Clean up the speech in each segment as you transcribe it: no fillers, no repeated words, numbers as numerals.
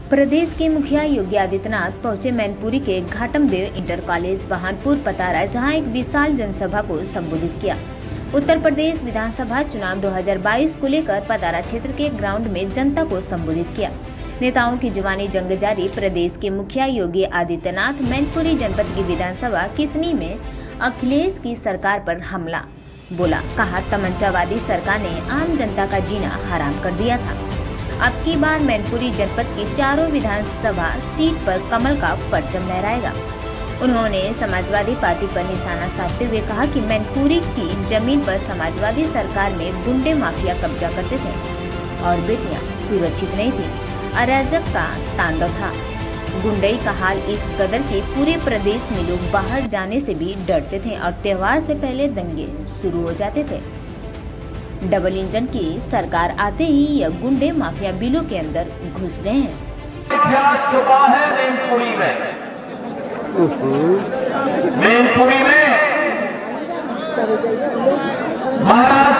प्रदेश के मुखिया योगी आदित्यनाथ पहुंचे मैनपुरी के घाटमदेव इंटर कॉलेज वाहनपुर पतारा, जहां एक विशाल जनसभा को संबोधित किया। उत्तर प्रदेश विधानसभा चुनाव 2022 को लेकर पतारा क्षेत्र के ग्राउंड में जनता को संबोधित किया। नेताओं की जुबानी जंग जारी। प्रदेश के मुखिया योगी आदित्यनाथ मैनपुरी जनपद की विधानसभा किसनी में अखिलेश की सरकार पर हमला बोला। कहा, तमंचावादी सरकार ने आम जनता का जीना हराम कर दिया था। अब की बार मैनपुरी जनपद की चारों विधानसभा सीट पर कमल का परचम लहराएगा। उन्होंने समाजवादी पार्टी पर निशाना साधते हुए कहा कि मैनपुरी की जमीन पर समाजवादी सरकार में गुंडे माफिया कब्जा करते थे और बेटियां सुरक्षित नहीं थी। अराजक का तांडव था। गुंडई का हाल इस कदर के पूरे प्रदेश में लोग बाहर जाने से भी डरते थे और त्योहार से पहले दंगे शुरू हो जाते थे। डबल इंजन की सरकार आते ही यह गुंडे माफिया बिलों के अंदर घुस गए हैं। इतिहास छुपा है मैनपुरी में। मैनपुरी में महाराज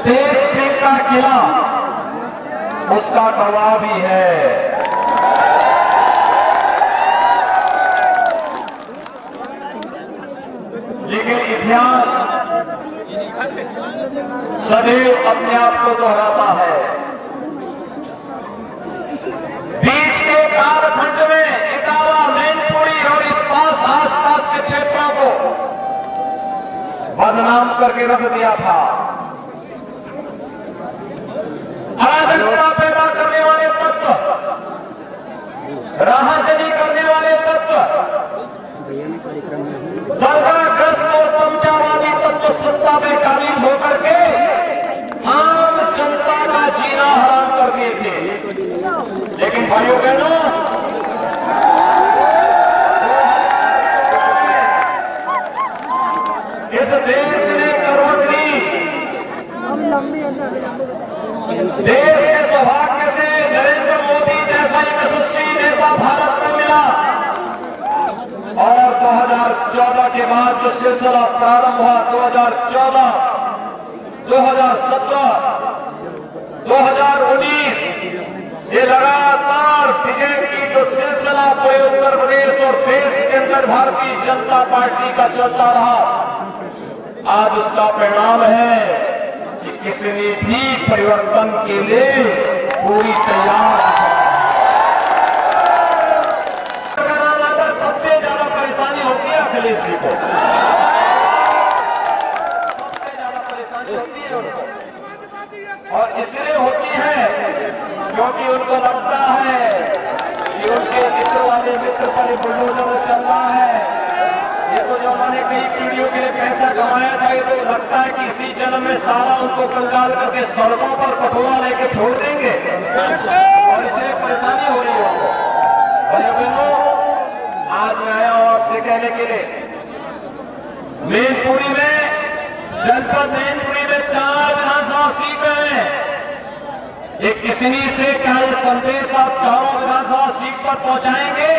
तेज सिंह का किला उसका गवाह भी है। लेकिन इतिहास सदैव अपने आप को दोहराता है। बीच के कालखंड में इटावा, मैनपुरी और इस आसपास के क्षेत्रों को बदनाम करके रख दिया था। अराजकता पैदा करने वाले तत्व, राहजनी करने वाले तत्व, दंगाग्रस्त और तमंचावादी तत्व सत्ता में काबिज होकर के आम जनता का जीना हराम कर दिए थे। लेकिन भाइयों बहनों, इस देश ने करवट ली। देश के सौभाग्य से नरेंद्र मोदी जैसा यशस्वी नेता भारत को मिला और 2014 के बाद जो सिलसिला प्रारंभ हुआ, 2014, 2017, 2019, ये लगातार विजय की जो सिलसिला पूरे उत्तर प्रदेश और देश के अंदर भारतीय जनता पार्टी का चलता रहा, आज उसका परिणाम है कि किसी ने भी परिवर्तन के लिए पूरी तैयार है। सबसे ज्यादा परेशानी होती है अखिलेश जी को, सबसे ज्यादा परेशानी होती है उनको, और इसलिए होती है क्योंकि उनको लगता है कि उनके मित्र वाले मित्र पर बुलडोजर चल रहा है। ये तो जो उन्होंने कई पीढ़ियों के लिए पैसा कमाया था, ये तो लगता है कि इसी जन्म में सारा उनको कंगाल करके सड़कों पर कठुआ लेके छोड़ देंगे और इसलिए परेशानी हो रही है। भाइयों बहनों, आज मैं आया हूं आपसे कहने के लिए, मैनपुरी में जनपद मैनपुरी में 4 विधानसभा सीटें हैं। ये किसनी से क्या ये संदेश आप चारों विधानसभा सीट पर पहुंचाएंगे?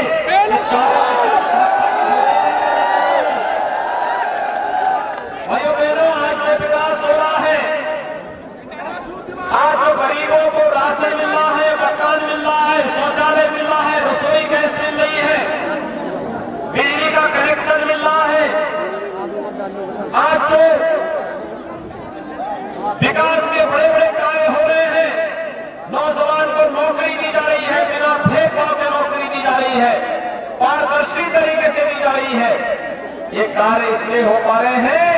भाइयों बहनों, आज जो विकास हो रहा है, आज जो गरीबों को राशन मिल रहा है, मकान मिल रहा है, शौचालय मिल रहा है, रसोई गैस मिल रही है, बिजली का कनेक्शन मिल रहा है, आज जो विकास के बड़े बड़े कार्य हो रहे हैं, नौजवान को नौकरी दी जा रही है, बिना भेदभाव के नौकरी दी जा रही है, पारदर्शी तरीके से दी जा रही है। ये कार्य इसलिए हो पा रहे हैं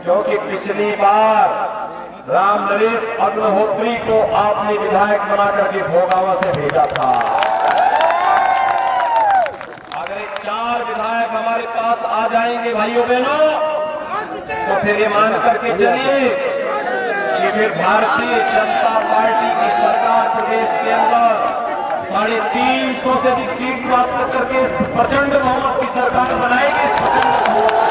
क्योंकि पिछली बार राम नरेश अग्निहोत्री को आपने विधायक बना करके भोगावा से भेजा था। अगर 4 विधायक हमारे पास आ जाएंगे भाइयों बहनों, तो फिर ये मान करके चलिए कि फिर भारतीय जनता पार्टी की सरकार प्रदेश के अंदर 350 से अधिक सीट प्राप्त करके प्रचंड बहुमत की सरकार बनाएगी।